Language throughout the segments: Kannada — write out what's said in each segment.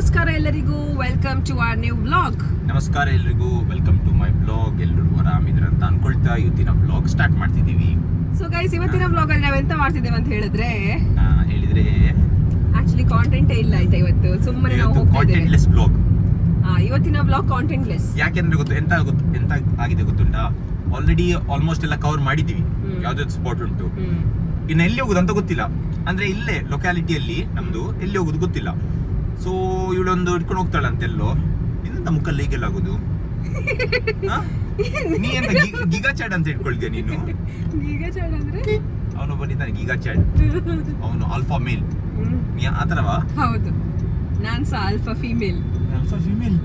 ನಮಸ್ಕಾರ ಎಲ್ಲರಿಗೂ, welcome to our new vlog. ನಮಸ್ಕಾರ ಎಲ್ರಿಗೂ, ವೆಲ್ಕಮ್ ಟು ಮೈ ಬ್ಲಾಗ್. ಎಲ್ಲರೂ ಆರಾಮಿದ್ರ ಅಂತ ಅನ್ಕೊಳ್ತಾ ಇವತ್ತಿನ ವ್ಲಾಗ್ ಸ್ಟಾರ್ಟ್ ಮಾಡ್ತಿದೀವಿ. ಸೊ ಗೈಸ್, ಇವತ್ತಿನ ವ್ಲಾಗ್ ಅಲ್ಲಿ ನಾವೆಂತ ಮಾಡ್ತಿದ್ದೇವೆ ಅಂತ ಹೇಳಿದ್ರೆ ಆಕ್ಚುಲಿ ಕಾಂಟೆಂಟೇ ಇಲ್ಲ ಆಯ್ತಾ. ಇವತ್ತು ಸುಮ್ಮನೆ ನಾವು ಹೋಗ್ತಾ ಇದ್ದೇವೆ. ಕಾಂಟೆಂಟ್ಲೆಸ್ ವ್ಲಾಗ್. ಇವತ್ತಿನ ವ್ಲಾಗ್ ಕಾಂಟೆಂಟ್ಲೆಸ್. ಯಾಕೆಂದ್ರೆ ಎಂತ ಆಗಿದೆ ಗೊತ್ತುಂಟಾ? ಆಲ್ರೆಡಿ ಆಲ್ಮೋಸ್ಟ್ ಎಲ್ಲ ಕವರ್ ಮಾಡಿದೀವಿ. ಯಾವ್ದಾದ್ರು ಸ್ಪಾಟ್ ಉಂಟು, ಇನ್ನು ಎಲ್ಲಿ ಹೋಗುದು ಅಂತ ಗೊತ್ತಿಲ್ಲ. ಅಂದ್ರೆ ಇಲ್ಲೇ ಲೊಕ್ಯಾಲಿಟಿಯಲ್ಲಿ ನಮ್ದು ಎಲ್ಲಿ ಹೋಗುದು ಗೊತ್ತಿಲ್ಲ. ಸೊ ಇವಳೊಂದು ಇಟ್ಕೊಂಡು ಹೋಗ್ತಾಳಂತೆಲ್ಲೋ. ಇಂತ ಮುಖಲ್ಲಿ ಹೀಗೆಲ್ಲ ಆಗುದು? ನೀ ಎಂತ ಗಿಗಾ ಚಾಡ್ ಅಂತ ಇಟ್ಕೊಳ್ತೀಯ ನೀನು? ಗಿಗಾ ಚಾಡ್ ಅಂದ್ರೆ ಅವನು ಬಂದಿದ್ದಾನೆ, ಗಿಗಾ ಚಾಡ್. ಅವನು ಆಲ್ಫಾ ಮೇಲ್. ನೀ ಆತರವಾ? ಹೌದು, ನಾನ್ ಸಹ alpha female. Alpha female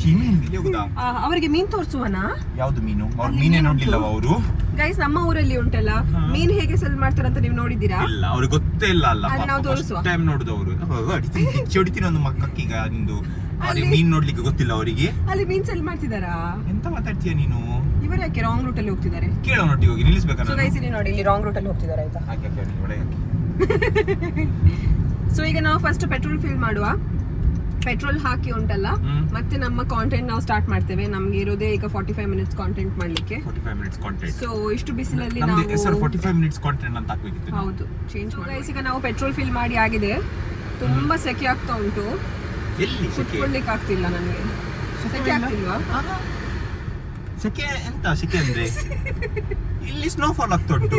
female ಇಲ್ಲಿ ಹೋಗುದಾ? ಅವರಿಗೆ ಮೀನ್ ತೋರಿಸುವನಾ? ಯಾವ್ದು ಮೀನು? ಅವ್ರು ಮೀನೇ ನೋಡ್ಲಿಲ್ಲವ ಅವರು? ಗೈಸ್, ನಮ್ಮ ಊರಲ್ಲಿ ಉಂಟಲ್ಲ ಮೀನ್ ಹೇಗೆ ಸೆಲ್ ಮಾಡ್ತಾರಂತ ನೀವು ನೋಡಿದ್ದೀರಾ? ಇಲ್ಲ, ಅವ್ರಿಗೆ ಗೊತ್ತೇ ಇಲ್ಲ. ಅಲ್ಲ, ನಾವು ತೋರಿಸುವ ಟೈಮ್ ನೋಡುದು ಅವರು. ಹೊಡಿತೀನಿ ಒಂದು ಮಕ್ಕೀಗ ನಿಂದು. ಅವ್ರಿಗೆ ಮೀನ್ ನೋಡ್ಲಿಕ್ಕೆ ಗೊತ್ತಿಲ್ಲ ಅವರಿಗೆ. ಅಲ್ಲಿ ಮೀನ್ ಸೆಲ್ ಮಾಡ್ತಿದಾರಾ? ಎಂತ ಮಾತಾಡ್ತೀಯ ನೀನು? ಇವರು ಯಾಕೆ ರಾಂಗ್ ರೂಟ್ ಅಲ್ಲಿ ಹೋಗ್ತಿದ್ದಾರೆ? ಕೇಳೋನೊಟ್ಟಿಗೆ ಹೋಗಿ ನಿಲ್ಲಿಸ್ಬೇಕಾ? ಸೊ ಗೈಸ್, ಇಲ್ಲಿ ನೋಡಿ, ಇಲ್ಲಿ ರಾಂಗ್ ರೂಟ್ ಅಲ್ಲಿ ಹೋಗ್ತಿದ್ದಾರೆ ಆಯ್ತಾ. ಸೊ ಈಗ ನಾವು ಫಸ್ಟ್ ಪೆಟ್ರೋಲ್ ಫಿಲ್ ಮಾಡುವ. ಪೆಟ್ರೋಲ್ ಹಾಕಿ ಉಂಟಲ್ಲ, ಮತ್ತೆ ನಮ್ಮ ಕಾಂಟೆಂಟ್ ನಾವು ಸ್ಟಾರ್ಟ್ ಮಾಡ್ತೇವೆ. ನಮ್ಗೆ ಇರೋದೇ ಈಗ 45 ಮಿನಿಟ್ಸ್ ಕಾಂಟೆಂಟ್ ಮಾಡ್ಲಿಕ್ಕೆ. 45 ಮಿನಿಟ್ಸ್ ಕಾಂಟೆಂಟ್. ಸೊ ಇಷ್ಟು ಬಿಸಿಲಲ್ಲಿ ನಾವು ನಾವು 45 ಮಿನಿಟ್ಸ್ ಕಾಂಟೆಂಟ್ ಅಂತ ಹಾಕಬೇಕಿತ್ತು. ಹೌದು, ಚೇಂಜ್ ಮಾಡಿ. ಈಗ ನಾವು ಪೆಟ್ರೋಲ್ ಫಿಲ್ ಮಾಡಿ ಆಗಿದೆ. ತುಂಬಾ ಸೆಕೆ ಆಗ್ತಾ ಉಂಟು. ಎಲ್ಲಿ ಕುತ್ಕೊಳ್ಳಿಕ್ಕೆ ಆಗ್ತಿಲ್ಲ ನನಗೆ. ಸೆಕೆ ಆಗ್ತಿಲ್ವಾ? ಸೆಕೆ ಎಂತ ಸೆಕೆ ಅಂದ್ರೆ? ಇಲ್ಲಿ ಸ್ನೋಫಾಲ್ ಆಗ್ತಾ ಉಂಟು.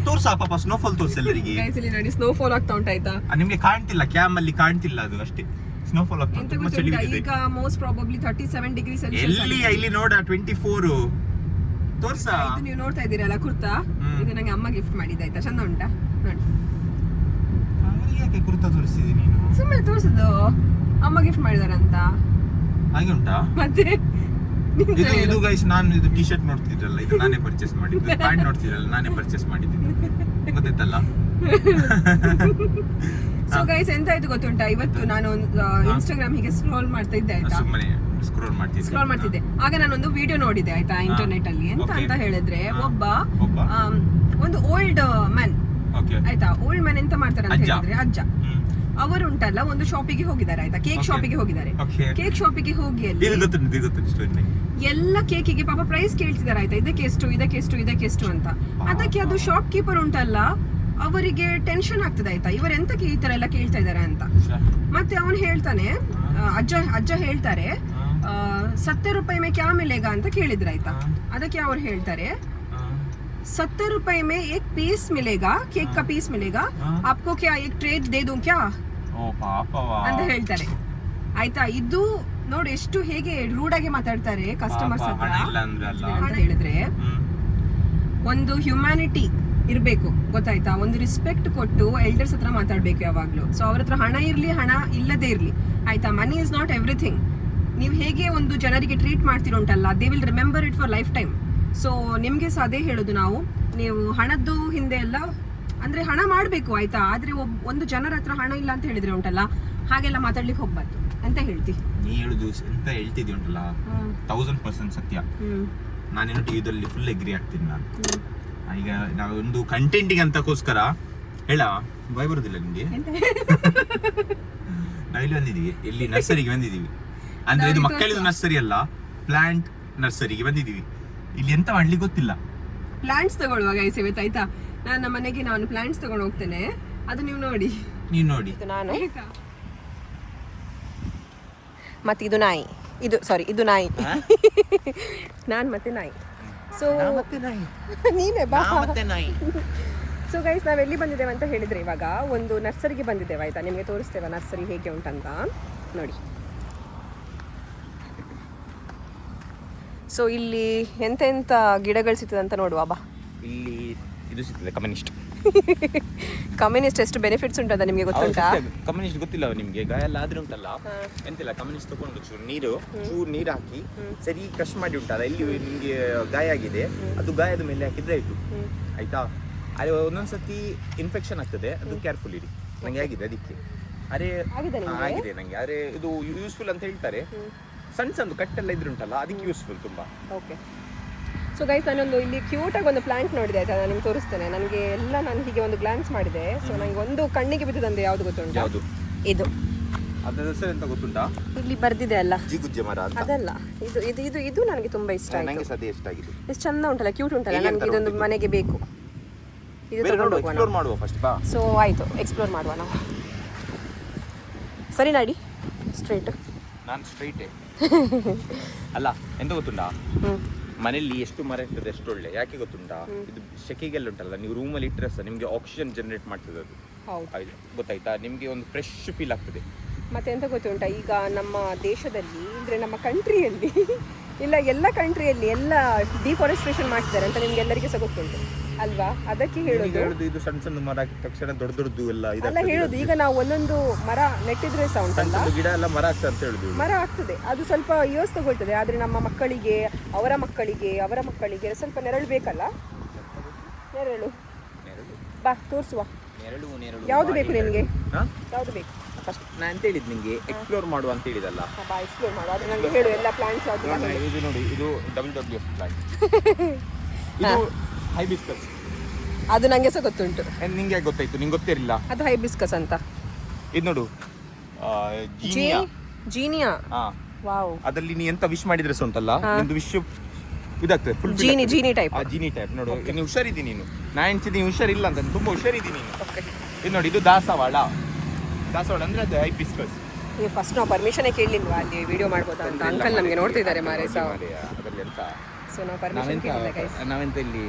ತೋರ್ಸಾ ಪಾಪ, ಸ್ನೋಫಾಲ್ ತೋರ್ಸ ಎಲ್ಲರಿಗೆ. ಇಲ್ಲಿ ನೋಡಿ, ಸ್ನೋಫಾಲ್ ಆಗ್ತಾ ಉಂಟಾಯ್ತಾ. ನಿಮ್ಗೆ ಕಾಣ್ತಿಲ್ಲ, ಕ್ಯಾಮ್ ಅಲ್ಲಿ ಕಾಣ್ತಿಲ್ಲ, ಅದು ಅಷ್ಟೇ. ಸ್ನೋಫಾಲ್ ಆಗ್ತಾ ಉಂಟು. ತುಂಬಾ ಚಳಿ ಇದೆ. ಈಗ ಮೋಸ್ಟ್ ಪ್ರಾಬಬ್ಲಿ 37 ಡಿಗ್ರಿ ಸೆಲ್ಸಿಯಸ್. ಎಲ್ಲಿ? ಇಲ್ಲಿ ನೋಡ 24. ತೋರ್ಸಾ? ಇದು ನೀವು ನೋಡ್ತಾ ಇದ್ದೀರಲ್ಲ ಕುರ್ತಾ, ಇದು ನಂಗೆ ಅಮ್ಮ ಗಿಫ್ಟ್ ಮಾಡಿದ್ದು ಆಯ್ತಾ. ಚಂದ ಉಂಟಾ ನೋಡಿ. ಯಾಕೆ ಕುರ್ತಾ ತೋರಿಸ್ತಿದ್ದೀನಿ ನೀನು? ಸುಮ್ಮನೆ ತೋರಿಸುದು, ಅಮ್ಮ ಗಿಫ್ಟ್ ಮಾಡಿದಾರಂತ. ಹಾಗೆ ಉಂಟಾ? ಮತ್ತೆ ಇದು ಗೈಸ್, ನಾನು ಇದು ಟಿ ಶರ್ಟ್ ನೋಡ್ತಿದ್ರಲ್ಲ, ಇದು ನಾನೇ ಪರ್ಚೇಸ್ ಮಾಡಿದ್ದು. ಪ್ಯಾಂಟ್ ನೋಡ್ತಿದ್ರಲ್ಲ, ನಾನೇ ಪರ್ಚೇಸ್ ಮಾಡಿದ್ದು. ಗೊತ್ತಾಯ್ತಲ್ಲ? ಸೊ ಗೈಸ್, ಎಂತ ಆಯ್ತು ಗೊತ್ತುಂಟಾ? ಇವತ್ತು ನಾನು ಇನ್ಸ್ಟಾಗ್ರಾಮ್ ಹೀಗೆ ಸ್ಕ್ರೋಲ್ ಮಾಡ್ತಾ ಇದ್ದೆ ಆಯ್ತಾ. ಸುಮ್ಮನೆ ಸ್ಕ್ರೋಲ್ ಮಾಡ್ತಿದ್ದೆ. ಆಗ ನಾನೊಂದು ವಿಡಿಯೋ ನೋಡಿದೆ ಆಯ್ತಾ, ಇಂಟರ್ನೆಟ್ ಅಲ್ಲಿ. ಎಂತ ಅಂತ ಹೇಳಿದ್ರೆ, ಒಂದು ಓಲ್ಡ್ ಮ್ಯಾನ್ ಆಯ್ತಾ. ಓಲ್ಡ್ ಮ್ಯಾನ್ ಎಂತ ಮಾಡ್ತಾರೆ ಅಂತ ಹೇಳಿದ್ರೆ, ಅಜ್ಜ ಅವರು ಉಂಟಲ್ಲ ಒಂದು ಶಾಪಿಗೆ ಹೋಗಿದ್ದಾರೆ ಆಯ್ತಾ. ಕೇಕ್ ಶಾಪಿಗೆ ಹೋಗಿದ್ದಾರೆ. ಕೇಕ್ ಶಾಪಿಗೆ ಹೋಗಿ ಅಲ್ಲಿ ಎಲ್ಲ ಕೇಕಿಗೆ ಪಾಪ ಪ್ರೈಸ್ ಕೇಳ್ತಿದ್ದಾರೆ ಆಯ್ತಾ. ಇದಕ್ಕೆ ಎಷ್ಟು ಅಂತ. ಅದಕ್ಕೆ ಅದು ಶಾಪ್ ಕೀಪರ್ ಉಂಟಲ್ಲ, ಅವರಿಗೆ ಟೆನ್ಷನ್ ಆಗ್ತದೆ ಆಯ್ತಾ. ಇವರೆಂತಕ್ಕೆ ಈ ತರ ಎಲ್ಲ ಕೇಳ್ತಾ ಇದಾರೆ ಅಂತ. ಮತ್ತೆ ಅವನು ಹೇಳ್ತಾನೆ, ಅಜ್ಜ ಹೇಳ್ತಾರೆ, 70 ರೂಪಾಯಿ ಮೇ ಕ್ಯಾ ಮಿಲೇಗಾ ಅಂತ ಕೇಳಿದ್ರು ಆಯ್ತಾ. ಅದಕ್ಕೆ ಅವ್ರು ಹೇಳ್ತಾರೆ, 70 ರೂಪಾಯಿ ಮೇ एक पीस मिलेगा, केक का पीस मिलेगा, आपको क्या एक ट्रे दे दूं क्या ಅಂತ ಹೇಳ್ತಾರೆ ಆಯ್ತಾ. ಇದು ನೋಡಿ ಎಷ್ಟು ಹೇಗೆ ರೂಡ್ ಆಗಿ ಮಾತಾಡ್ತಾರೆ ಕಸ್ಟಮರ್ಸ್ ಹತ್ರ ಅಂತ ಹೇಳಿದ್ರೆ. ಒಂದು ಹ್ಯುಮ್ಯಾನಿಟಿ ಇರ್ಬೇಕು, ಗೊತ್ತಾಯ್ತಾ. ಒಂದು ರಿಸ್ಪೆಕ್ಟ್ ಕೊಟ್ಟು ಎಲ್ಡರ್ಸ್ ಹತ್ರ ಮಾತಾಡ್ಬೇಕು ಯಾವಾಗ್ಲೂ. ಸೊ ಅವ್ರ ಹತ್ರ ಹಣ ಇರ್ಲಿ, ಹಣ ಇಲ್ಲದೆ ಇರ್ಲಿ ಆಯ್ತಾ. Money is not everything. ನೀವು ಹೇಗೆ ಒಂದು ಜನರಿಗೆ ಟ್ರೀಟ್ ಮಾಡ್ತಿರುಂಟಲ್ಲ, they will remember it for lifetime. So ನಿಮ್ಗೆ ಸಹ ಅದೇ ಹೇಳೋದು ನಾವು, ನೀವು ಹಣದ್ದು ಹಿಂದೆ ಎಲ್ಲ ಅಂದ್ರೆ ಹಣ ಮಾಡ್ಬೇಕು ಆಯ್ತಾ. ಆದ್ರೆ ಒಂದು ಜನರ ಹತ್ರ ಹಣ ಇಲ್ಲ ಅಂತ ಹೇಳಿದ್ರೆ ಉಂಟಲ್ಲ, ಹಾಗೆಲ್ಲ ಮಾತಾಡ್ಲಿಕ್ಕೆ ಹೋಗ್ಬಾರ್ದು ಅಂತ ಹೇಳ್ತಿ. ನೀ ಹೇಳುದು ಎಂತ ಹೇಳ್ತಿದ್ದಿ ಉಂಟಲ್ಲ, 1000% ಸತ್ಯ. ನಾನೇನು ಟಿವಿದಲ್ಲಿ ಫುಲ್ ಎಗ್ರಿ ಆಗ್ತೀನಿ ನಾನು. ಈಗ ನಾವು ಒಂದು ಕಂಟೆಂಟಿಗೆ ಅಂತಕ್ಕೋಸ್ಕರ ಹೇಳ ಭಯ ಬರುದಿಲ್ಲ ನಿಮ್ಗೆ. ನಾವಿಲ್ಲಿ ಬಂದಿದೀವಿ, ಇಲ್ಲಿ ನರ್ಸರಿಗೆ ಬಂದಿದೀವಿ. ಅಂದ್ರೆ ಇದು ಮಕ್ಕಳಿದು ನರ್ಸರಿ ಅಲ್ಲ, ಪ್ಲಾಂಟ್ ನರ್ಸರಿಗೆ ಬಂದಿದೀವಿ. ಇಲ್ಲಿ ಎಂತ ಮಾಡ್ಲಿಕ್ಕೆ ಗೊತ್ತಿಲ್ಲ. ಪ್ಲಾಂಟ್ಸ್ ತಗೊಳ್ಳುವಾಗ ಆಯ್ತಾ. ನಾನು ಮನೆಗೆ ನಾನು ಪ್ಲಾಂಟ್ಸ್ ತಗೊಂಡು ಹೋಗ್ತೇನೆ, ಅದು ನೀವು ನೋಡಿ. ನಾನು ಮತ್ತೆ ಇದು ನಾಯಿ, ಇದು ನಾಯಿ. ನಾನು ಮತ್ತೆ ನಾಯಿ. ಸೊ ನೀನೇ ಬಾ. ಸೊ ಗೈಸ್, ನಾವು ಎಲ್ಲಿ ಬಂದಿದ್ದೇವೆ ಅಂತ ಹೇಳಿದ್ರೆ, ಇವಾಗ ಒಂದು ನರ್ಸರಿಗೆ ಬಂದಿದ್ದೇವೆ ಆಯ್ತಾ. ನಿಮಗೆ ತೋರಿಸ್ತೇವೆ ನರ್ಸರಿ ಹೇಗೆ ಉಂಟಂತ ನೋಡಿ. ಸೊ ಇಲ್ಲಿ ಎಂತೆಂತ ಗಿಡಗಳು ಸಿಗ್ತದೆ ಅಂತ ನೋಡುವ ಬಾ. ಇಲ್ಲಿ ಇದು ಸಿಗ್ತದೆ ಕಮ್ಯುನಿಸ್ಟ್ ಎಷ್ಟು ಬೆನಿಫಿಟ್ಸ್ ಉಂಟಂತ ನಿಮಗೆ ಗೊತ್ತುಂಟಾ? ಕಮ್ಯುನಿಸ್ಟ್ ಗೊತ್ತಿಲ್ಲ ನಿಮ್ಗೆ? ಗಾಯ ಎಲ್ಲ ಆದ್ರೆ ಉಂಟಲ್ಲ, ಎಂತಿಲ್ಲ, ಕಮ್ಯುನಿಸ್ಟ್ ತಗೊಂಡು ಚೂರು ನೀರು ಹಾಕಿ ಸರಿ ಕ್ರಶ್ ಮಾಡಿ ಉಂಟಲ್ಲ, ಇಲ್ಲಿ ನಿಮ್ಗೆ ಗಾಯ ಆಗಿದೆ, ಅದು ಗಾಯದ ಮೇಲೆ ಹಾಕಿದ್ರೆ ಆಯ್ತು ಆಯ್ತಾ. ಅದೇ ಒಂದೊಂದ್ಸತಿ ಇನ್ಫೆಕ್ಷನ್ ಆಗ್ತದೆ, ಅದು ಕೇರ್ಫುಲ್ ಇರಿ. ನಂಗೆ ಆಗಿದೆ ಅದಕ್ಕೆ. ಆಗಿದೆ ನಂಗೆ. ಆದ್ರೆ ಇದು ಯೂಸ್ಫುಲ್ ಅಂತ ಹೇಳ್ತಾರೆ. ಸಣ್ಣ ಕಟ್ಟೆಲ್ಲ ಇದ್ರುಂಟಲ್ಲ, ಅದಕ್ಕೆ ಯೂಸ್ಫುಲ್ ತುಂಬಾ. ಓಕೆ. ಸೊ ಗೈಸ್, ನಾನೊಂದು ಇಲ್ಲಿ ಕ್ಯೂಟಾಗಿ ಒಂದು ಪ್ಲಾಂಟ್ ನೋಡಿದೆ ಆಯ್ತಾ, ನಾನು ನಿಮ್ಗೆ ತೋರಿಸ್ತೇನೆ. ನನಗೆ ಎಲ್ಲ ನಾನು ಹೀಗೆ ಒಂದು ಗ್ಲಾನ್ಸ್ ಮಾಡಿದೆ. ಸೊ ನನಗೆ ಒಂದು ಕಣ್ಣಿಗೆ ಬಿದ್ದದಂತೆ ಯಾವುದು ಗೊತ್ತುಂಟು? ಇದು ಅದರ ಹೆಸರು ಎಂತ ಗೊತ್ತುಂಟಾ? ಇಲ್ಲಿ ಬರ್ದಿದೆ ಅಲ್ಲ, ಜಿಗುಜ್ಜೆ ಮರ ಅಂತ. ಅದಲ್ಲ, ಇದು ಇದು ಇದು ಇದು ನನಗೆ ತುಂಬಾ ಇಷ್ಟ ಆಯ್ತು. ನನಗೆ ಸದ್ಯ ಇಷ್ಟ ಆಗಿದೆ. ಎಷ್ಟು ಚಂದ ಉಂಟಲ್ಲ, ಕ್ಯೂಟ್ ಉಂಟಲ್ಲ. ಇಲ್ಲಿ ನನಗೆ ಎಂತ ಇದೊಂದು ಮನೆಗೆ ಬೇಕು. ಇದು ತಗೊಂಡು ಹೋಗೋಣ. ಎಕ್ಸ್ಪ್ಲೋರ್ ಮಾಡುವ ಫಸ್ಟ್ ಬಾ. ಸೊ ಆಯ್ತು, ಎಕ್ಸ್ಪ್ಲೋರ್ ಮಾಡುವ ನಾವು. ಸರಿ ನಾಡಿ ಸ್ಟ್ರೈಟ್. ನಾನು ಸ್ಟ್ರೈಟೇ. ಅಲ್ಲ ಎಂತ ಗೊತ್ತುಂಟಾ, ಮನೆಯಲ್ಲಿ ಎಷ್ಟು ಮರ ಇರ್ತದೆ ಎಷ್ಟು ಒಳ್ಳೆ. ಯಾಕೆ ಗೊತ್ತುಂಟಾ, ಇದು ಸೆಕೆಗೆಲ್ಲ ಉಂಟಲ್ಲ, ನೀವು ರೂಮಲ್ಲಿ ಇಟ್ಟರೆ ಸಹ ನಿಮಗೆ ಆಕ್ಸಿಜನ್ ಜನರೇಟ್ ಮಾಡ್ತದೆ ಅದು. ಹೌದು, ಗೊತ್ತಾಯ್ತಾ, ನಿಮಗೆ ಒಂದು ಫ್ರೆಶ್ ಫೀಲ್ ಆಗ್ತದೆ. ಮತ್ತೆ ಎಂತ ಗೊತ್ತುಂಟಾ, ಈಗ ನಮ್ಮ ದೇಶದಲ್ಲಿ ಅಂದರೆ ನಮ್ಮ ಕಂಟ್ರಿಯಲ್ಲಿ ಇಲ್ಲ, ಎಲ್ಲ ಕಂಟ್ರಿಯಲ್ಲಿ ಎಲ್ಲ ಡಿಫಾರೆಸ್ಟ್ರೇಷನ್ ಮಾಡ್ತಿದ್ದಾರೆ ಅಂತ ನಿಮ್ಗೆ ಎಲ್ಲರಿಗೂ ಸಹ ಗೊತ್ತುಂಟು ಅಲ್ವಾ? ಅದಕ್ಕೆ ಹೇಳೋದು ಇದು ಸಣ್ಣ ಸಣ್ಣ ಮರ ಹಾಕಿದ ತಕ್ಷಣ ದೊಡ್ಡ ದೊಡ್ಡದು ಎಲ್ಲ ಅಲ್ಲ ಹೇಳೋದು. ಈಗ ನಾವು ಒಂದೊಂದು ಮರ ನೆಟ್ಟಿದ್ರೆ ಸಹ ಉಂಟಲ್ಲ, ಗಿಡ ಎಲ್ಲ ಮರ ಆಗ್ತದೆ ಅಂತ ಹೇಳುದು. ಮರ ಆಗ್ತದೆ, ಅದು ಸ್ವಲ್ಪ ಇಯರ್ಸ್ ತಗೊಳ್ತದೆ. ಆದರೆ ನಮ್ಮ ಮಕ್ಕಳಿಗೆ, ಅವರ ಮಕ್ಕಳಿಗೆ ಸ್ವಲ್ಪ ನೆರಳು ಬೇಕಲ್ಲ. ನೆರಳು ಬಾ ತೋರಿಸುವ. ಯಾವುದು ಬೇಕು ನಿನಗೆ? ಯಾವುದು ಬೇಕು? ಫಸ್ಟ್ ನಾನು ಅಂತ ಹೇಳಿದ್ ನಿಮಗೆ ಎಕ್ಸ್ಪ್ಲೋರ್ ಮಾಡುವ ಅಂತ ಹೇಳಿದಲ್ಲ. ಬಾ ಎಕ್ಸ್ಪ್ಲೋರ್ ಮಾಡು. ಆದರೆ ನನಗೆ ಹೇಳು ಎಲ್ಲ ಪ್ಲಾಂಟ್ಸ್ ಯಾವುದು. ಇದು ನೋಡಿ, ಇದು WWF ಪ್ಲಾಂಟ್. ಇದು ಹೈಬಿಸ್ಕಸ್. ಅದು ನನಗೆ ಸಹ ಗೊತ್ತುಂಟು. ನಿಂಗೆ ಯಾಕೆ ಗೊತ್ತಾಯ್ತು? ನಿಂಗೆ ಗೊತ್ತಿರಲಿಲ್ಲ ಅದು ಹೈಬಿಸ್ಕಸ್ ಅಂತ. ಇದು ನೋಡು, ಜೀನಿಯಾ. ವಾವ್. ಅದರಲ್ಲಿ ನೀ ಎಂತ ವಿಶ್ ಮಾಡಿದ್ರೆ ಸಹ ಉಂಟಲ್ಲ, ನಿಂದು ವಿಶ್ ಇದಾಗ್ತದೆ. ಫುಲ್ ಜೀನಿ ಟೈಪ್. ಜೀನಿ ಟೈಪ್. ನೋಡು, ನೀನು ಹುಷಾರಿದ್ದೀನಿ. ನೀನು ನಾ ಎಣಿಸಿದ್ದೀನಿ ಹುಷಾರಿಲ್ಲ ಅಂತ. ತುಂಬಾ ಹುಷಾರಿದ್ದೀನಿ ನೀನು. ಇದು ನೋಡಿ, ಇದು ದಾಸವಾಳ ಅಂದ್ರೆ ಅದು ಹೈಬಿಸ್ಕಸ್. ನೀವು ಫಸ್ಟ್ ನಾವು ಪರ್ಮಿಷನೇ ಕೇಳಲಿಲ್ವಾ ಅಲ್ಲಿ ವಿಡಿಯೋ ಮಾಡ್ಬೋದಾ ಅಂತ? ಅಂಕಲ್ ನಮಗೆ ನೋಡ್ತಿದ್ದಾರೆ ಮಾರೇ ಸಹ. ಅದರಲ್ಲಿ ಎಂತ, ಸೊ ನಾವು ಪರ್ಮಿಷನ್ ಕೇಳಿಲ್ಲ ಗೈಸ್. ನಾವೆಂತ ಇಲ್ಲಿ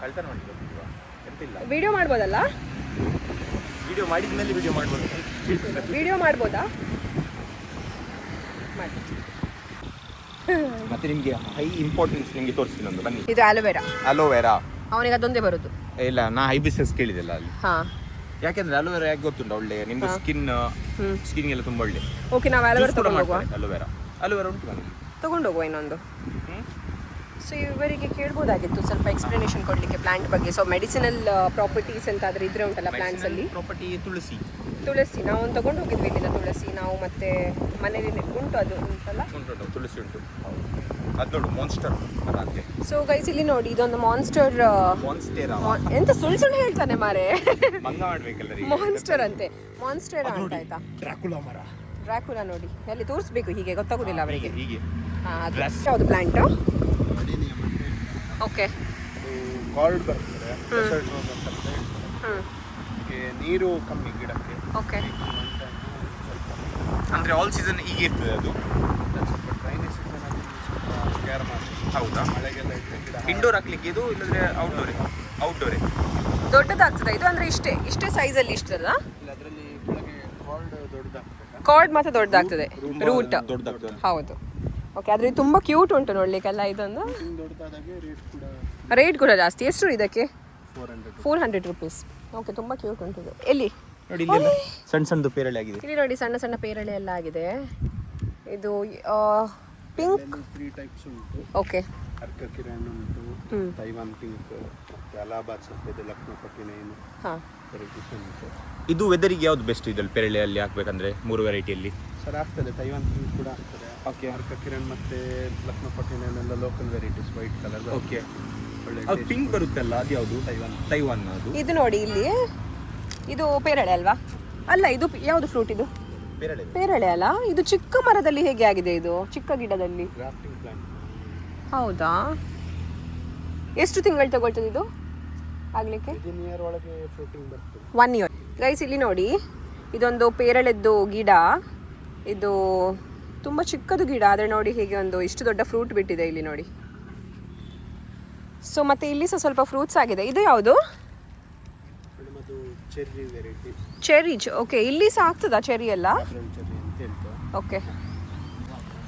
ಕಳ್ತನ ಮಾಡಿದ್ವಾ? ಎಂತ ಇಲ್ಲ. ವಿಡಿಯೋ ಮಾಡ್ಬೋದಲ್ಲ? ವಿಡಿಯೋ ಮಾಡಿದ ಮೇಲೆ ವಿಡಿಯೋ ಮಾಡ್ಬೋದು. ವಿಡಿಯೋ ಮಾಡ್ಬೋದಾ? ಮಾಡಿ. ಮತ್ತೆ ನಿಮಗೆ ಹೈ ಇಂಪಾರ್ಟೆನ್ಸ್ ನಿಮಗೆ ತೋರಿಸ್ತೀನಿ ಒಂದು, ಬನ್ನಿ. ಇದು ಅಲೋವೆರಾ. ಅವನಿಗೆ ಅದೊಂದೇ ಬರೋದು. ಇಲ್ಲ, ನಾ ಹೈಬಿಸ್ಕಸ್ ಕೇಳಿದೆಲ್ಲ ಅಲ್ಲಿ. ಹಾ, ಯಾಕೆಂದ್ರೆ ಅಲೋವೆರಾ ಯಾಕೆ ಗೊತ್ತುಂಟ, ಒಳ್ಳೆ ನಿಮ್ದು ಸ್ಕಿನ್ ಎಲ್ಲ ತುಂಬಾ ಒಳ್ಳೆ. ಓಕೆ, ನಾವು ಅಲೋವೆರಾ ತಗೊಂಡು ಹೋಗುವ. ಅಲೋವೆರಾ ಉಂಟು ನನಗೆ, ತಗೊಂಡು ಹೋಗುವ ಇನ್ನೊಂದು. ಸೊ ಇವರಿಗೆ ಕೇಳ್ಬೋದಾಗಿತ್ತು ಸ್ವಲ್ಪ ಎಕ್ಸ್ಪ್ಲನೇಷನ್ ಕೊಡಲಿಕ್ಕೆ ಪ್ಲಾಂಟ್ ಬಗ್ಗೆ. ಸೊ ಮೆಡಿಸಿನಲ್ ಪ್ರಾಪರ್ಟೀಸ್ ಎಂತಾದ್ರೆ ಇದ್ರೆ ಉಂಟಲ್ಲ ಪ್ಲಾಂಟ್ಸ್ ಅಲ್ಲಿ. ಪ್ರಾಪರ್ಟಿ ತುಳಸಿ ನಾವು ಒಂದು ತಗೊಂಡು ಹೋಗಿದ್ವಿ ಇಲ್ಲಿಂದ. ತುಳಸಿ ನಾವು ಮತ್ತೆ ಮನೆಯಲ್ಲಿ ಉಂಟು, ಅದು ಉಂಟಲ್ಲ, ತುಳಸಿ ಉಂಟು. ಅದು ನೋಡು, ಮಾನ್ಸ್ಟರ್ ಮರ ಅಂತೆ. ಸೊ ಗೈಸ್ ಇಲ್ಲಿ ನೋಡಿ, ಇದೊಂದು ಮಾನ್ಸ್ಟರ್. ಎಂತ ಸುಳ್ಳು ಹೇಳ್ತಾನೆ ಮಾರೆ. ಮಂಗ ಮಾಡ್ಬೇಕಲ್ಲ, ಮಾನ್ಸ್ಟರ್ ಅಂತೆ. ಮಾನ್ಸ್ಟರ್ ಅಂತ ಆಯ್ತಾ? ಡ್ರಾಕುಲಾ ಮರ. ಡ್ರಾಕುಲಾ ನೋಡಿ, ಅಲ್ಲಿ ತೋರಿಸ್ಬೇಕು, ಹೀಗೆ ಗೊತ್ತಾಗುದಿಲ್ಲ ಅವರಿಗೆ. ಹೀಗೆ ಯಾವುದು ಪ್ಲಾಂಟ್? ಓಕೆ, ಕಾರ್ಡ್ ಬರ್ತದೆ, ಡೆಸರ್ಟ್ ರೋಸ್ ಅಂತ ಹೇಳ್ತಾರೆ. ನೀರು ಕಮ್ಮಿ ಗಿಡಕ್ಕೆ. ಓಕೆ, ಅಂದ್ರೆ ಆಲ್ ಸೀಸನ್ ಹೀಗೆ ಇರ್ತದೆ ಅದು. ಸ್ವಲ್ಪ ಡ್ರೈನೇಜ್ ಸೀಸನ್ ಅಲ್ಲಿ ಸ್ವಲ್ಪ ಕೇರ್ ಮಾಡಿ. ಹೌದಾ? ಮಳೆಗೆಲ್ಲ ಇಟ್ಟರೆ ಗಿಡ ಇಂಡೋರ್ ಹಾಕ್ಲಿಕ್ಕೆ ಇದು, ಇಲ್ಲಂದ್ರೆ ಔಟ್ಡೋರೇ. ದೊಡ್ಡದಾಗ್ತದೆ ಇದು, ಅಂದ್ರೆ ಇಷ್ಟೇ ಸೈಜಲ್ಲಿ ಇಷ್ಟಲ್ಲ. ಇಲ್ಲ, ಅದರಲ್ಲಿ ಕೆಳಗೆ ಕಾರ್ಡ್ ದೊಡ್ಡದಾಗ್ತದೆ. ಕಾರ್ಡ್ ಮಾತ್ರ ದೊಡ್ಡದಾಗ್ತದೆ, ರೂಟ್ ದೊಡ್ಡದಾಗ್ತದೆ. ಹೌದು. ಓಕೆ, ಆದ್ರೆ ಇದು ತುಂಬಾ ಕ್ಯೂಟ್ ಉಂಟು ನೋಡ್ಲಿಕ್ಕೆಲ್ಲ. ಇದೊಂದು ದೊಡ್ಡದಾದಾಗೆ ರೇಟ್ ಕೂಡ ಜಾಸ್ತಿ. ಎಷ್ಟು ಇದಕ್ಕೆ? 400 ರೂಪೀಸ್. ಓಕೆ, ತುಂಬಾ ಕ್ಯೂಟ್ ಉಂಟು ಇದು. ಎಲ್ಲಿ ನೋಡಿ, ಇಲ್ಲಿ ಸಣ್ಣ ಸಣ್ಣದು ಪೇರಳೆ ಆಗಿದೆ. ಇಲ್ಲಿ ನೋಡಿ, ಸಣ್ಣ ಸಣ್ಣ ಪೇರಳೆ ಎಲ್ಲ ಆಗಿದೆ. ಇದು ಪಿಂಕ್. 3 ಟೈಪ್ಸ್ ಉಂಟು. ಓಕೆ, ಅರ್ಕ ಕಿರಣ್ ಉಂಟು, ತೈವಾನ್ ಪಿಂಕ್, ಮತ್ತೆ ಅಲಹಾಬಾದ್ ಸಫೇದ್, ಲಕ್ನೋ ಪಟಿನೇನು ವೆರೈಟೀಸ್ ಉಂಟು. ಇದು ವೆದರಿಗೆ ಯಾವ್ದು ಬೆಸ್ಟ್ ಇದರಲ್ಲಿ ಪೇರಳೆಯಲ್ಲಿ ಹಾಕ್ಬೇಕಂದ್ರೆ 3 ವೆರೈಟಿಯಲ್ಲಿ? ಸರ್ ಆಗ್ತದೆ, ತೈವಾನ್ ಪಿಂಕ್ ಕೂಡ ಆಗ್ತದೆ. ಓಕೆ, ಅರ್ಕ ಕಿರಣ್ ಮತ್ತೆ ಲಕ್ನೋ ಪಟಿನೇನ್ ಎಲ್ಲ local varieties, white colour. Okay, ಅದು ಪಿಂಕ್ ಬರುತ್ತಲ್ಲ, ಅದು ಯಾವುದು? ತೈವಾನ್ ಅದು. ಇದು ನೋಡಿ, ಇಲ್ಲಿ ಇದು ಪೇರಳೆ ಅಲ್ವಾ? ಅಲ್ಲ, ಇದು ಯಾವುದು ಫ್ರೂಟ್? ಇದು ಪೇರಳೆ ಅಲ್ಲ. ಇದು ಚಿಕ್ಕ ಮರದಲ್ಲಿ ಹೇಗೆ ಆಗಿದೆ? ಇದು ಚಿಕ್ಕ ಗಿಡದಲ್ಲಿ. Grafting plant. ಹೌದಾ? ಎಷ್ಟು ತಿಂಗಳು ತಗೊಳ್ತದೆ ಇದು ಆಗ್ಲಿಕ್ಕೆ? 1 ಇಯರ್ ಒಳಗೆ ಫ್ರೂಟಿಂಗ್ ಬರ್ತದೆ. 1 ಇಯರ್. ಗೈಸ್ ಇಲ್ಲಿ ನೋಡಿ, ಇದೊಂದು ಪೇರಳೆದ್ದು ಗಿಡ. ಇದು ತುಂಬ ಚಿಕ್ಕದು ಗಿಡ, ಆದರೆ ನೋಡಿ ಹೇಗೆ ಒಂದು ಇಷ್ಟು ದೊಡ್ಡ ಫ್ರೂಟ್ ಬಿಟ್ಟಿದೆ ಇಲ್ಲಿ ನೋಡಿ. ಸೊ ಮತ್ತೆ ಇಲ್ಲಿ ಸಹ ಸ್ವಲ್ಪ ಫ್ರೂಟ್ಸ್ ಆಗಿದೆ. ಇದು ಯಾವುದು? Cherry variety. ಚೆರ್ರಿ. ಓಕೆ, ಇಲ್ಲಿ ಸಹ ಆಗ್ತದಾ ಚೆರ್ರಿ ಎಲ್ಲ? ಚೆರ್ರಿ ಅಂತ ಹೇಳ್ತಾರೆ. ಓಕೆ,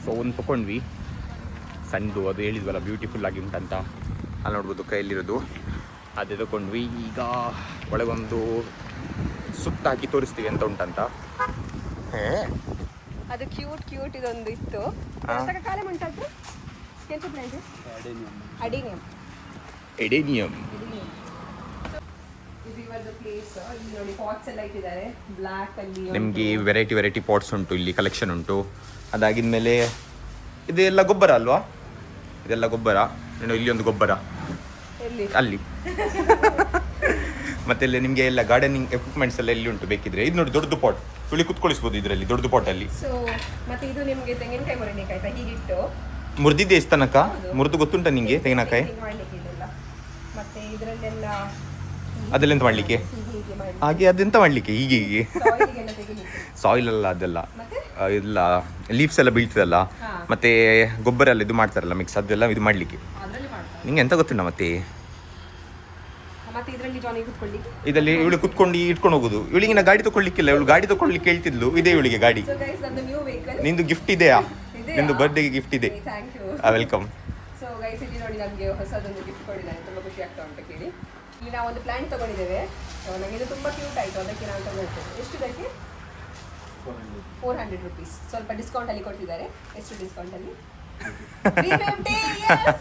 ಸೊ ಒಂದು ತಗೊಂಡ್ವಿ ಸಣ್ಣದು, ಅದು ಹೇಳಿದ್ವಲ್ಲ ಬ್ಯೂಟಿಫುಲ್ ಆಗಿ ಉಂಟಂತ. ಅಲ್ಲಿ ನೋಡ್ಬೋದು ಕೈಯಲ್ಲಿರೋದು, ಅದೇ ತಗೊಂಡ್ವಿ. ಈಗ ಒಳಗೊಂದು ಸುತ್ತ ಹಾಕಿ ತೋರಿಸ್ತೀವಿ ಅಂತ ಉಂಟಂತ. ಅದು ಕ್ಯೂಟ್ ಇದೊಂದು ಇತ್ತು. ಕಾಲೆ ಮುಂಟಾದ್ರು ಕೆಂಚು ಪ್ಲಾಂಟ್ ಅಡಿನಿಯಂ. ಎಡೇನಿಯಂ. ನಿಮಗೆ ವೆರೈಟಿ ಪಾಟ್ಸ್ ಉಂಟು ಇಲ್ಲಿ, ಕಲೆಕ್ಷನ್ ಉಂಟು. ಅದಾಗಿದ್ಮೇಲೆ ಇದೆಲ್ಲ ಗೊಬ್ಬರ ಅಲ್ವಾ? ಇದೆಲ್ಲ ಗೊಬ್ಬರ. ಇಲ್ಲಿ ಒಂದು ಗೊಬ್ಬರ ಅಲ್ಲಿ. ಮತ್ತೆ ಇಲ್ಲಿ ನಿಮಗೆ ಎಲ್ಲ ಗಾರ್ಡನಿಂಗ್ ಎಕ್ವಿಪ್ಮೆಂಟ್ಸ್ ಎಲ್ಲ ಇಲ್ಲಿ ಉಂಟು ಬೇಕಿದ್ರೆ. ಇದು ನೋಡಿ, ದೊಡ್ಡದು ಪಾಟ್. ಇವಳಿ ಕುತ್ಕೊಳಿಸ್ಬೋದು ಇದರಲ್ಲಿ ದೊಡ್ಡದು ಪಾಟಲ್ಲಿ. ಸೊ ಮತ್ತೆ ಇದು ನಿಮಗೆ ತೆಂಗಿನಕಾಯಿ ಮುರಿಲಿಕ್ಕೆ ಆಯ್ತಾ, ಹೀಗಿಟ್ಟು ಮುರಿದಿದ್ದೆ ಎಷ್ಟು ತನಕ ಮುರಿದು ಗೊತ್ತುಂಟ ನಿಂಗೆ ತೆಂಗಿನಕಾಯಿ? ಮಾಡ್ಲಿಕ್ಕೆ ಇದೆಲ್ಲ, ಮತ್ತೆ ಇದರಲ್ಲೆಲ್ಲ ಅದೆಲ್ಲ ಮಾಡಲಿಕ್ಕೆ ಹೀಗೆ ಮಾಡಿ ಹಾಗೆ ಅದೆಂತ ಮಾಡಲಿಕ್ಕೆ ಹೀಗೆ ಸಾಯಿಲ್ಗೆಲ್ಲ ತೆಗಿಲಿಕ್ಕೆ. ಸಾಯಿಲ್ ಅಲ್ಲ ಅದೆಲ್ಲ ಮತ್ತೆ ಇಲ್ಲ ಲೀವ್ಸ್ ಎಲ್ಲ ಬೀಳ್ತದಲ್ಲ ಮತ್ತೆ ಗೊಬ್ಬರ ಎಲ್ಲ ಇದು ಮಾಡ್ತಾರಲ್ಲ ಮಿಕ್ಸ್ ಅದೆಲ್ಲ ಇದು ಮಾಡಲಿಕ್ಕೆ. ಅದರಲ್ಲಿ ಮಾಡ್ತಾರೆ. ನಿಂಗೆ ಎಂತ ಗೊತ್ತುಂಟ ಮತ್ತೆ ಮತ್ತೆ ಇದರಲ್ಲಿ ಜಾನಿ ಕುತ್ಕೊಳ್ಳಿ. ಇದರಲ್ಲಿ ಇವಳು ಕುತ್ಕೊಂಡು ಇಟ್ಕೊಂಡು ಹೋಗುದು. ಇವಳಿಗಿನ ಗಾಡಿ ತಗೊಳ್ಲಿಕ್ಕಿಲ್ಲ, ಇವಳು ಗಾಡಿ ತಗೊಳ್ಲಿಕ್ಕೆ ಹೇಳ್ತಿದ್ಲು. ಇದೆ ಇವಳಿಗೆ ಗಾಡಿ. ಸೊ ಗೈಸ್ ನಂದು ನ್ಯೂ ವೆಹಿಕಲ್. ನಿಂದು ಗಿಫ್ಟ್ ಇದೆಯಾ? ನಿಂದು ಬರ್ಡೇಗೆ ಗಿಫ್ಟ್ ಇದೆ. Thank you. Welcome. So guys ಇಲ್ಲಿ ನೋಡಿ ನನಗೆ ಹೊಸದೊಂದು ಗಿಫ್ಟ್ ಕೊಟ್ಟಿದ್ದಾರೆ, ತುಂಬ ಖುಷಿ ಆಗ್ತಾ ಉಂಟು ಕೇಳಿ. ಇಲ್ಲಿ ನಾವು ಒಂದು ಪ್ಲಾಂಟ್ ತಗೊಂಡಿದ್ದೇವೆ. ಸೊ ನನಗೆ ಇದು ತುಂಬ ಕ್ಯೂಟ್ ಆಯಿತು, ಅದಕ್ಕೆ ನಾನು ತಗೊಳ್ತೇನೆ. ಎಷ್ಟು ಇದಕ್ಕೆ? 400 ರುಪೀಸ್. ಸ್ವಲ್ಪ ಡಿಸ್ಕೌಂಟ್ ಅಲ್ಲಿ ಕೊಟ್ಟಿದ್ದಾರೆ. ಎಷ್ಟು ಡಿಸ್ಕೌಂಟ್ ಅಲ್ಲಿ? 350. yes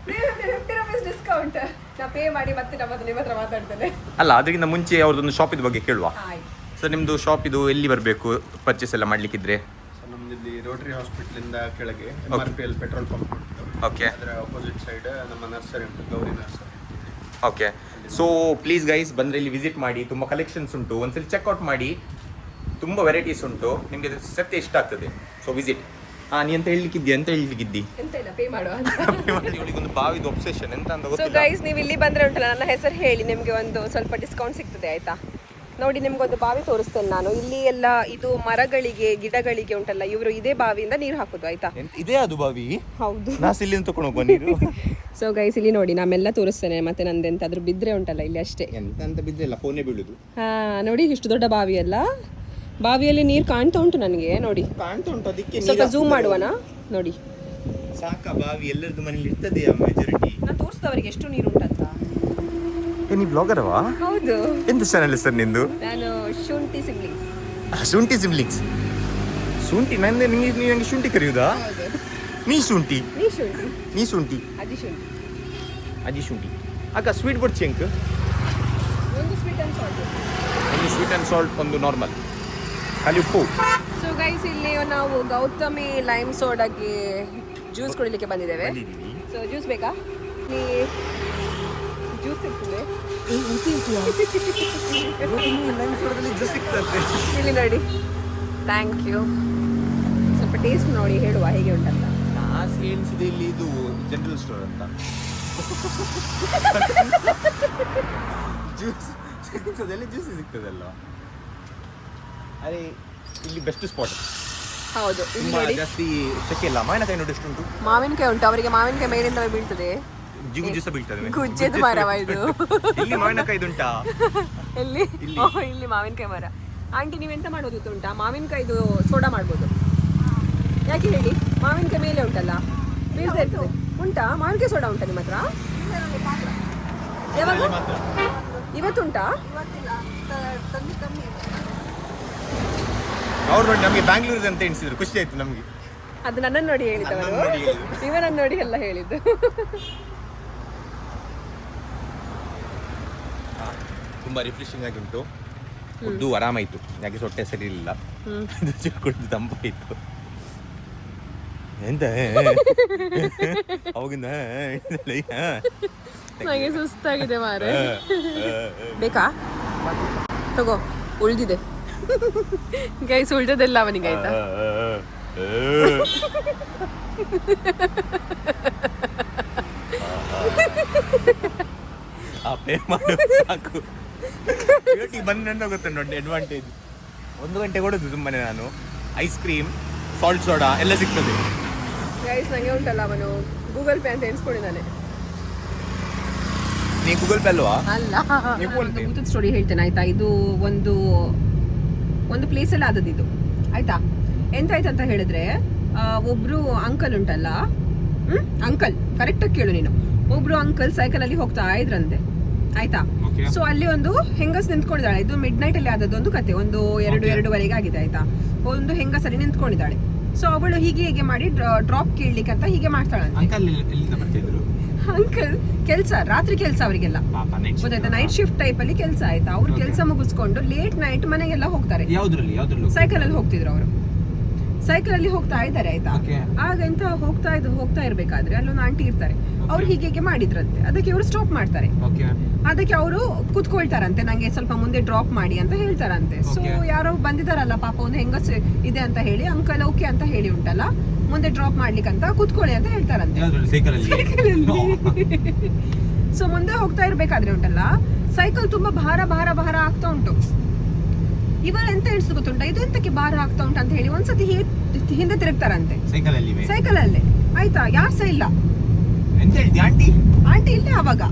350 rupees discount. ನಾ ಪೇ ಮಾಡಿ ಮತ್ತೆ ನಿಮ್ಮ ಹತ್ರ ಮಾತಾಡ್ತೇನೆ. ಅಲ್ಲ ಅದಕ್ಕಿಂತ ಮುಂಚೆ ಅವ್ರದ್ದೊಂದು ಶಾಪ್ ಇದ್ ಬಗ್ಗೆ ಕೇಳುವ. ಆಯ್ತು ಸರ್ ನಿಮ್ದು ಶಾಪ್ ಇದು ಎಲ್ಲಿ ಬರಬೇಕು ಪರ್ಚೇಸ್ ಎಲ್ಲ ಮಾಡ್ಲಿಕ್ಕಿದ್ರೆ? ನಮ್ಮಲ್ಲಿ ರೋಟರಿ ಹಾಸ್ಪಿಟಲ್ ಇಂದ ಕೆಳಗೆ MRPL ಪೆಟ್ರೋಲ್ ಪಂಪ್ ಉಂಟು. ಓಕೆ. ಅದರ ಅಪೋಸಿಟ್ ಸೈಡ್ ನಮ್ಮ ನರ್ಸರಿ ಉಂಟು, Gauri nursery. Okay. So please guys ಬಂದರೆ ಇಲ್ಲಿ ವಿಸಿಟ್ ಮಾಡಿ, ತುಂಬ ಕಲೆಕ್ಷನ್ಸ್ ಉಂಟು. ಒಂದ್ಸಲಿ ಚೆಕ್ಔಟ್ ಮಾಡಿ, ತುಂಬ ವೆರೈಟೀಸ್ ಉಂಟು, ನಿಮಗೆ ಸತ್ಯ ಇಷ್ಟ ಆಗ್ತದೆ. So visit. ನೀ ಅಂತ ಹೇಳ್ಲಿಕ್ಕಿದ್ಯಾ? ಎಂತ ಹೇಳ್ಲಿಕ್ಕಿದ್ದಿ? ಎಂತ ಇಲ್ಲ, ಪೇ ಮಾಡುವ. ಇವಳಿಗೊಂದು ಬಾವಿದು ಒಬ್ಸೆಷನ್ ಎಂತ ಅಂತ ಸೊ ಗೊತ್ತಿಲ್ಲ. ಗೈಸ್ ನೀವು ಇಲ್ಲಿ ಬಂದ್ರೆ ಉಂಟಲ್ಲ, ನನ್ನ ಹೆಸರು ಹೇಳಿ ನಿಮಗೆ ಒಂದು ಸ್ವಲ್ಪ ಡಿಸ್ಕೌಂಟ್ ಸಿಗ್ತದೆ ಆಯ್ತಾ. ನೋಡಿ ನಿಮ್ಗೊಂದು ಬಾವಿ ತೋರಿಸ್ತೇನೆ ನಾನು. ಇಲ್ಲಿ ಎಲ್ಲ ಇದು ಮರಗಳಿಗೆ ಗಿಡಗಳಿಗೆ ಉಂಟಲ್ಲ, ಇವರು ಇದೇ ಬಾವಿಯಿಂದ ನೀರು ಹಾಕೋದು ಆಯ್ತಾ. ಇದೇ ಅದು ಬಾವಿ? ಹೌದು. ನಾಸ್ ಇಲ್ಲಿ ತಕೊಂಡು ಹೋಗುವ ನೀರು. ಸೊ ಗೈಸ್ ಇಲ್ಲಿ ನೋಡಿ ನಾಮೆಲ್ಲ ತೋರಿಸ್ತೇನೆ, ಮತ್ತೆ ನಂದು ಎಂತಾದ್ರೂ ಬಿದ್ರೆ ಉಂಟಲ್ಲ ಇಲ್ಲಿ ಅಷ್ಟೇ. ಎಂತ ಅಂತ ಬಿದ್ದಿಲ್ಲ, ಫೋನೇ ಬೀಳುದು. ಹಾ ನೋಡಿ ಇಷ್ಟು ದೊಡ್ಡ ಬಾವಿ ಅಲ್ಲ, ಬಾವಿಯಲ್ಲಿ ನೀರು ಕಾಣ್ತಾ ಉಂಟು ನನಗೆ. ನೋಡಿ ಕಾಣ್ತಾ ಉಂಟು, ಅದಕ್ಕೆ ಸ್ವಲ್ಪ ಝೂಮ್ ಮಾಡುವನಾ? ನೋಡಿ ಸಾಕ ಬಾವಿ ಎಲ್ಲರದ್ದು ಮನೇಲಿ ಇರ್ತದೆ ಮೆಜಾರಿಟಿ. ನಾನು ತೋರಿಸಿದವರಿಗೆ ಎಷ್ಟು ನೀರು ಉಂಟಂತ. ನೀ ಬ್ಲಾಗರ್ವಾ? ಹೌದು. ಎಂತ ಚಾನಲ್ ಸರ್ ನಿಂದು? ನಾನು ಶುಂಠಿ ಸಿಬ್ಲಿಂಗ್ಸ್. ಶುಂಠಿ ಸಿಬ್ಲಿಂಗ್ಸ್. ಶುಂಠಿ ನಂದೆ ನೀವು ನಂಗೆ ಶುಂಠಿ ಕರೆಯುವುದಾ? ನೀ ಶುಂಠಿ. ನೀ ಶುಂಠಿ. ನೀ ಶುಂಠಿ. ಅಜ್ಜಿ ಶುಂಠಿ. ಅಜ್ಜಿ ಶುಂಠಿ. ಅಕ್ಕ ಸ್ವೀಟ್ ಬಡ್ಚಿ ಅಂಕ್? ಒಂದು ಸ್ವೀಟ್ ಅಂಡ್ ಸಾಲ್ಟ್. ಒಂದು ಸ್ವೀಟ್ ಆ್ಯಂಡ್ ಸಾಲ್ಟ್, ಒಂದು ನಾರ್ಮಲ್ ಖಾಲಿ ಉಪ್ಪು. ಸೊ ಗೈಸ್ ಇಲ್ಲಿ ನಾವು ಗೌತಮಿ ಲೈಮ್ ಸೋಡಾಗೆ ಜ್ಯೂಸ್ ಕುಡಿಲಿಕ್ಕೆ ಬಂದಿದ್ದೇವೆ. ಸೊ ಜ್ಯೂಸ್ ಬೇಕಾ? ಇಲ್ಲಿ ಜ್ಯೂಸ್ ಸಿಗ್ತದೆ. ಇಲ್ಲಿ ನೋಡಿ. Thank you. ಸ್ವಲ್ಪ ಟೇಸ್ಟ್ ನೋಡಿ ಹೇಳುವ ಹೇಗೆ ಉಂಟಂತ. ನಾಸ್ ಎಣಿಸಿದೆ ಇಲ್ಲಿ ಇದು ಜನರಲ್ ಸ್ಟೋರ್ ಅಂತ. ಜ್ಯೂಸ್ ಸಿಗ್ತದೆ, ಜ್ಯೂಸ್ ಸಿಗ್ತದಲ್ಲ. ಅರೆ ಇಲ್ಲಿ ಬೆಸ್ಟ್ ಸ್ಪಾಟ್. ಹೌದು ಇಲ್ಲಿ ತುಂಬಾ ನೋಡಿ. ಜಾಸ್ತಿ ಶೆಕೆ ಇಲ್ಲ. ಮಾವಿನಕಾಯಿ ನೋಡಿ ಎಷ್ಟು ಉಂಟು. ಮಾವಿನಕಾಯಿ ಉಂಟು, ಅವರಿಗೆ ಮಾವಿನಕಾಯಿ ಮೇಲಿಂದ ಬೀಳ್ತದೆ. ಜಿಗು ಜ್ಯೂಸ ಬೀಳ್ತದೆ. ಗುಜ್ಜೆದು ಮರವ ಇದು. ಇಲ್ಲಿ ಮಾವಿನಕಾಯಿ ಉಂಟಾ? ಎಲ್ಲಿ? ಓಹ್ ಇಲ್ಲಿ ಮಾವಿನಕಾಯಿ ಮರ. ಆಂಟಿ ನೀವೆಂತ ಮಾಡೋದು ಗೊತ್ತುಂಟಾ? ಮಾವಿನಕಾಯಿದು ಸೋಡಾ ಮಾಡ್ಬೋದು. ಯಾಕೆ ಹೇಳಿ? ಮಾವಿನಕಾಯಿ ಮೇಲೆ ಉಂಟಲ್ಲ, ಬೀಳ್ತಾ ಇರ್ತದೆ. ಉಂಟಾ ಮಾವಿನಕಾಯಿ ಸೋಡಾ ಉಂಟಾ ನಿಮ್ಮ ಹತ್ರ? ಯಾವಾಗ? ಇವತ್ತುಂಟಾ? ಅವ್ರು ನೋಡಿ ನಮಗೆ ಬ್ಯಾಂಗ್ಳೂರ್ ಅಂತ ಎಣಿಸಿದ್ರು, ಖುಷಿ ಆಯ್ತು ನಮಗೆ. ಅದು ನನ್ನನ್ನು ನೋಡಿ ಹೇಳಿದ್ದವರು, ಇವನನ್ನು ನೋಡಿ ಎಲ್ಲ ಹೇಳಿದ್ದು. ತುಂಬಾ ರಿಫ್ರೆಶಿಂಗ್ ಆಗಿ ಉಂಟು. ಫುಡ್ಡು ಆರಾಮಾಯ್ತು, ಯಾಕೆ ಹೊಟ್ಟೆ ಸರಿ ಇರಲಿಲ್ಲ. ಕುಡಿದು ತಂಪಾಯಿತು. ಎಂತ ಅವಾಗಿಂದ ನನಗೆ ಸುಸ್ತಾಗಿದೆ ಮಾರೆ. ಬೇಕಾ? ತಗೋ, ಉಳ್ದಿದೆ ಗೈಸ್, ಉಳ್ದದೆಲ್ಲ ಅವನಿಗೆ ಆಯ್ತಾ. ಪೇ ಮಾಡು ಸಾಕು. ಬಂದ ಗೊತ್ತ ನೋಡಿ ಅಡ್ವಾಂಟೇಜ್. 1 ಗಂಟೆ ಕೊಡೋದು ಸುಮ್ಮನೆ ನಾನು. ಐಸ್ ಕ್ರೀಮ್, ಸಾಲ್ಟ್ ಸೋಡಾ ಎಲ್ಲ ಸಿಗ್ತದೆ. ಗೈಸ್ ನಂಗೆ ಉಂಟಲ್ಲ, ಅವನು ಗೂಗಲ್ ಪೇ ಅಂತ ಎಣಿಸ್ಕೊಂಡಿದ್ದಾನೆ. ನೀ ಗೂಗಲ್ ಪೇ ಅಲ್ವಾ? ಅಲ್ಲ, ಭೂತದ ಸ್ಟೋರಿ ಹೇಳ್ತೇನೆ ಆಯ್ತಾ. ಇದು ಒಂದು ಪ್ಲೇಸಲ್ಲಿ ಆದದ್ದು ಇದು ಆಯ್ತಾ. ಎಂತಾಯ್ತು ಅಂತ ಹೇಳಿದ್ರೆ, ಒಬ್ರು ಅಂಕಲ್ ಉಂಟಲ್ಲ, ಅಂಕಲ್ ಕರೆಕ್ಟಾಗಿ ಕೇಳು ನೀನು. ಒಬ್ರು ಅಂಕಲ್ ಸೈಕಲಲ್ಲಿ ಹೋಗ್ತಾ ಇದ್ರಂತೆ ಆಯ್ತಾ. ಸೊ ಅಲ್ಲಿ ಒಂದು ಹೆಂಗಸ್ ನಿಂತ್ಕೊಂಡಿದ್ದಾಳೆ. ಇದು ಮಿಡ್ ನೈಟ್ ಅಲ್ಲಿ ಆದದ್ದು ಒಂದು ಕತೆ. 2:30 ಆಗಿದೆ ಆಯ್ತಾ. ಒಂದು ಹೆಂಗಸಲ್ಲಿ ನಿಂತ್ಕೊಂಡಿದ್ದಾಳೆ. ಸೊ ಅವಳು ಹೀಗೆ ಮಾಡಿ ಡ್ರಾಪ್ ಕೇಳಲಿಕ್ಕೆ ಅಂತ ಹೀಗೆ ಮಾಡ್ತಾಳಂತೆ. ಅಂಕಲ್ ಕೆಲಸ, ರಾತ್ರಿ ಕೆಲಸ ಅವರಿಗೆಲ್ಲ ಗೊತ್ತಾಯ್ತಾ. ನೈಟ್ ಶಿಫ್ಟ್ ಟೈಪ್ ಅಲ್ಲಿ ಕೆಲಸ ಆಯ್ತಾ. ಅವ್ರು ಕೆಲಸ ಮುಗಿಸ್ಕೊಂಡು ಲೇಟ್ ನೈಟ್ ಮನೆಗೆಲ್ಲ ಹೋಗ್ತಾರೆ. ಸೈಕಲ್ ಅಲ್ಲಿ ಹೋಗ್ತಿದ್ರು ಅವರು. ಸೈಕಲ್ ಅಲ್ಲಿ ಹೋಗ್ತಾ ಇದ್ದಾರೆ ಆಯ್ತಾ. Okay. ಆಗ ಎಂತ ಹೋಗ್ತಾ ಇರ್ಬೇಕಾದ್ರೆ ಅಲ್ಲೊಂದು ಆಂಟಿ ಇರ್ತಾರೆ. ಅವ್ರು ಹೀಗೆ ಮಾಡಿದ್ರಂತೆ. ಅದಕ್ಕೆ ಇವರು ಸ್ಟಾಪ್ ಮಾಡ್ತಾರೆ. ಓಕೆ ಅದಕ್ಕೆ ಅವರು ಕುತ್ಕೊಳ್ತಾರಂತೆ, ನಂಗೆ ಸ್ವಲ್ಪ ಮುಂದೆ ಡ್ರಾಪ್ ಮಾಡಿ ಅಂತ ಹೇಳ್ತಾರಂತೆ. So Okay. ಯಾರೋ ಬಂದಿದಾರಲ್ಲ ಪಾಪ, ಒಂದು ಹೆಂಗಸ್ ಇದೆ ಅಂತ ಹೇಳಿ ಅಂಕಲ್ ಓಕೆ ಅಂತ ಹೇಳಿ ಉಂಟಲ್ಲ, ಮುಂದೆ ಡ್ರಾಪ್ ಮಾಡ್ಲಿಕ್ಕಂತ ಕುತ್ಕೊಳ್ಳಿ ಅಂತ ಹೇಳ್ತಾರಂತೆ ಸೈಕಲ್ ಅಲ್ಲಿ. ಸೊ ಮುಂದೆ ಹೋಗ್ತಾ ಇರ್ಬೇಕಾದ್ರೆ ಉಂಟಲ್ಲ, ಸೈಕಲ್ ತುಂಬಾ ಭಾರ ಆಗ್ತಾ ಉಂಟು. ಇವರು ಎಂತ ಎಣಿಸ್ತು ಗೊತ್ತುಂಟ, ಇದು ಎಂತಕ್ಕೆ ಭಾರ ಆಗ್ತಾ ಉಂಟು ಅಂತ ಹೇಳಿ ಒಂದ್ಸತಿ ಹಿಂದೆ ತಿರುಗ್ತಾರಂತೆ ಸೈಕಲ್ ಅಲ್ಲೇ. ಆಯ್ತಾ, ಯಾರು ಸಹ ಇಲ್ಲ. ಎಂತ ಹೇಳ್ತಿ ಆಂಟಿ? ಆಂಟಿ ಇಲ್ಲೇ ಅವಾಗ.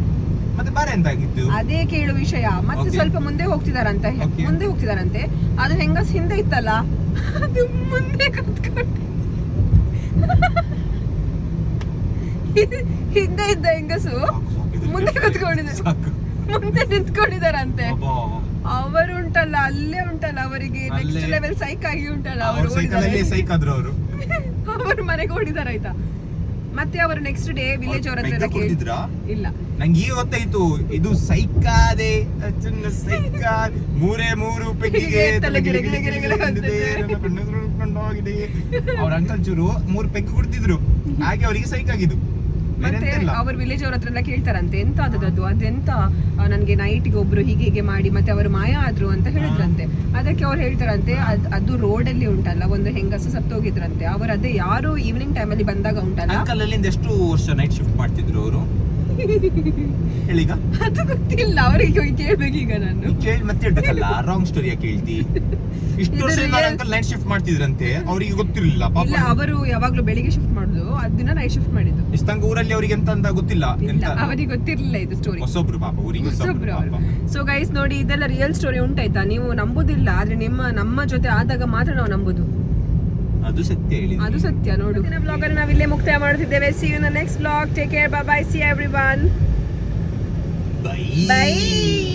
ಮತ್ತೆ ಬಾರ ಎಂತ ಆಗಿತ್ತು? ಅದೇ ಕೇಳು ವಿಷಯ. ಮತ್ತೆ Okay. ಸ್ವಲ್ಪ ಮುಂದೆ ಹೋಗ್ತಿದಾರಂತೆ. Okay. ಮುಂದೆ ಹೋಗ್ತಿದಾರಂತೆ. ಅದು ಹೆಂಗಸ್ ಹಿಂದೆ ಇತ್ತಲ್ಲ, ಅದು ಮುಂದೆ ಕೂತ್ಕೊಂಡು ಹಿಂದೆ ಇದ್ದ ಹೆಂಗಸು ಮುಂದೆ ಮುಂದೆ ನಿಂತ್ಕೊಂಡಿದಾರಂತೆ. ಅವರು ಉಂಟಲ್ಲ ಅಲ್ಲೇ ಉಂಟಲ್ಲ, ಅವರಿಗೆ ನೆಕ್ಸ್ಟ್ ಲೆವೆಲ್ ಸೈಕ್ ಆಗಿ ಉಂಟಲ್ಲ, ಅವರು ಮನೆಗೆ ಓಡಿದಾರ ಆಯ್ತಾ. ಮತ್ತೆ ಅವರು ನೆಕ್ಸ್ಟ್ ಡೇ ವಿಲೇಜ್ ಅವ್ರ ಹತ್ರ ಕೇಳಿದ್ರ, ಇಲ್ಲ ನಂಗೆ ಈಗ ಗೊತ್ತಾಯ್ತು ಇದು ಸೈಕಾದೆ ಮೂರು ಪೆಗ್ಗಿಗೆ ಅವ್ರ ಅಂಕಲ್ ಚೂರು 3 ಪೆಗ್ ಕೊಡ್ತಿದ್ರು, ಹಾಗೆ ಅವರಿಗೆ ಸೈಕ್ ಆಗಿದ್ದು. ಮತ್ತೆ ಅವ್ರ ವಿಲೇಜ್ ಅವ್ರ ಹತ್ರ ಎಲ್ಲ ಕೇಳ್ತಾರಂತೆ, ಎಂತ ಆದದ್ದು ಅದೆಂತ, ನನ್ಗೆ ನೈಟ್ಗೆ ಒಬ್ರು ಹೀಗೆ ಮಾಡಿ ಮತ್ತೆ ಅವರು ಮಾಯ ಆದ್ರು ಅಂತ ಹೇಳಿದ್ರಂತೆ. ಅದಕ್ಕೆ ಅವ್ರು ಹೇಳ್ತಾರಂತೆ, ಅದು ರೋಡ್ ಅಲ್ಲಿ ಉಂಟಲ್ಲ ಒಂದು ಹೆಂಗಸು ಸತ್ತೋಗಿದ್ರಂತೆ. ಅವ್ರು ಅದೇ ಯಾರು ಈವ್ನಿಂಗ್ ಟೈಮ್ ಅಲ್ಲಿ ಬಂದಾಗ ಉಂಟಲ್ಲ, ಅಂಕಲ್ ಅಲ್ಲಿಂದ ಎಷ್ಟು ವರ್ಷ ನೈಟ್ ಶಿಫ್ಟ್ ಮಾಡ್ತಿದ್ರು ಅವರು ಹೇಳೀಗ? ಅದು ಗೊತ್ತಿಲ್ಲ, ಅವ್ರಿಗೆ ಹೋಗಿ ಕೇಳ್ಬೇಕೀಗ ನಾನು. ಕೇಳಿ ಮತ್ತೆ ಹೇಳ್ಬೇಕಲ್ಲ, ರಾಂಗ್ ಸ್ಟೋರಿಯ ಕೇಳ್ತಿ. ಇಷ್ಟು ವರ್ಷ ಅಂಕಲ್ ನೈಟ್ ಶಿಫ್ಟ್ ಮಾಡ್ತಿದ್ರಂತೆ, ಅವ್ರಿಗೆ ಗೊತ್ತಿರಲಿಲ್ಲ ಪಾಪ. ಇಲ್ಲ, ಅವರು ಯಾವಾಗ್ಲೂ ಬೆಳಿಗ್ಗೆ ಶಿಫ್ಟ್ ಮಾಡುದು, ಅದಿನ ನೈಟ್ ಶಿಫ್ಟ್ ಮಾಡಿದ್ದು. ಇಷ್ಟಂಗ ಊರಲ್ಲಿ ಅವ್ರಿಗೆ ಎಂತ ಅಂತ ಗೊತ್ತಿಲ್ಲ, ಎಂತ ಅವರಿಗೆ ಗೊತ್ತಿರ್ಲಿಲ್ಲ ಇದು ಸ್ಟೋರಿ. ಹೊಸೊಬ್ರು ಪಾಪ, ಊರಿಗೆ ಹೊಸೊಬ್ರು ಪಾಪ. ಸೊ ಗೈಸ್ ನೋಡಿ, ಇದೆಲ್ಲ ರಿಯಲ್ ಸ್ಟೋರಿ ಉಂಟಾಯ್ತಾ, ನೀವು ನಂಬುದಿಲ್ಲ, ಆದ್ರೆ ನಮ್ಮ ಜೊತೆ ಆದಾಗ ಮಾತ್ರ ನಾವು ನಂಬುದು. ಅದು ಸತ್ಯ ಹೇಳಿ, ಅದು ಸತ್ಯ. ನೋಡು, ಬ್ಲಾಗ್ ಅನ್ನು ನಾವು ಇಲ್ಲೇ ಮುಕ್ತಾಯ ಮಾಡ್ತಿದ್ದೇವೆ. See you in the next vlog. Take care. Bye bye. See you everyone. By Bye.